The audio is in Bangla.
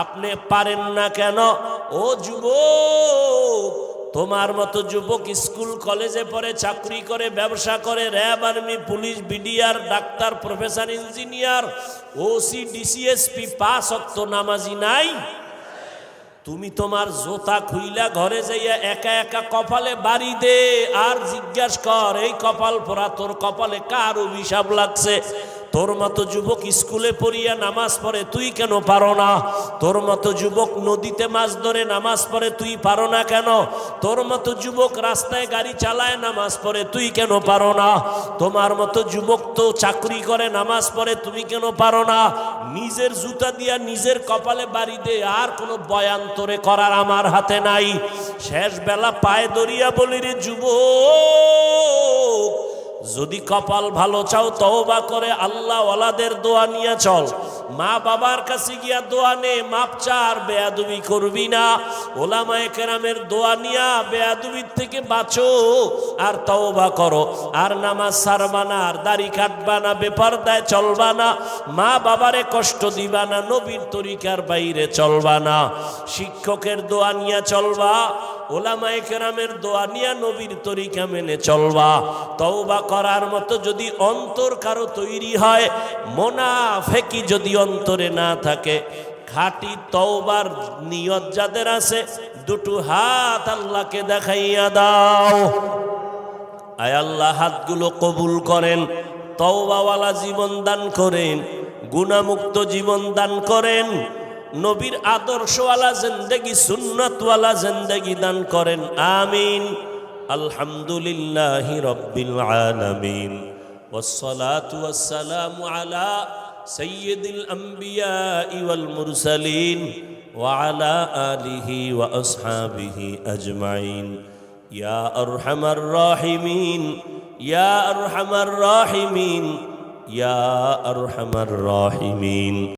আপনি পারেন না কেন? ও যুবক, তোমার মতো যুবক স্কুল কলেজে পড়ে, চাকরি করে, ব্যবসা করে, RAB, army, police, BDR, doctor, professor, engineer, OC, DC SP, 5 ওয়াক্ত নামাজি নাই? তুমি তোমার জোতা খুইলা ঘরে যাইয়া একা একা কপালে বাড়ি দে আর জিজ্ঞাস কর, এই কপাল পরা তোর কপালে কার অভিশাপ লাগছে? তোর মতো যুবক স্কুলে পড়িয়া নামাজ পড়ে, তুই কেন পারো না? তোর মতো যুবক নদীতে মাছ ধরে নামাজ পড়ে, তুই পারো না কেন? তোর মতো যুবক রাস্তায় গাড়ি চালায় নামাজ পড়ে, তুই কেন পারো না? তোমার মতো যুবক তো চাকরি করে নামাজ পড়ে, তুমি কেন পারো না? নিজের জুতা দিয়া নিজের কপালে বাড়ি দে, আর কোনো বয়ান তোরে করার আমার হাতে নাই। শেষ বেলা পায়ে দরিয়া বলি, রে যুবক, যদি কপাল ভালো চাও তওবা করে আল্লাহ ওয়ালাদের দোয়া নিয়ে চল। মা বাবার কাছে গিয়া দোয়া নে, মাপ চার, বেয়াদবি করবি না। ওলামায়ে কেরামের দোয়া নিয়া বেয়াদবির থেকে বাঁচো আর তওবা করো। আর নামাজ ছাড়বা না, আর দাড়ি কাটবা না, বেপরদায় চলবা না, মা বাবারে কষ্ট দিবা না, নবীর তরিকার বাইরে চলবা না, শিক্ষকের দোয়া নিয়া চলবা, ওলামায়ে কেরামের দোয়া নিয়া নবীর তরিকা মেনে চলবা। তওবা করার মতো যদি অন্তর কারো তৈরি হয়, মুনাফিকি যদি অন্তরে না থাকে, খাঁটি তওবার নিয়ত যাদের আছে, দুটো হাত আল্লাহকে দেখাইয়া দাও। আয় আল্লাহ, হাতগুলো কবুল করেন, তওবাওয়ালা জীবন দান করেন, গুনাহমুক্ত জীবন দান করেন, নবীর আদর্শওয়ালা জিন্দেগি, সুন্নতওয়ালা জিন্দেগি দান করেন। আমিন। আলহামদুলিল্লাহি রাব্বিল আলামিন, ওয়াসসালাতু ওয়াসসালামু আলা সাইয়্যিদিল আমবিয়াই ওয়াল মুরসালিন ওয়া আলা আলিহি ওয়া আসহাবিহি আজমাইন। ইয়া আরহামার রাহিমিন, ইয়া আরহামার রাহিমিন, ইয়া আরহামার রাহিমিন।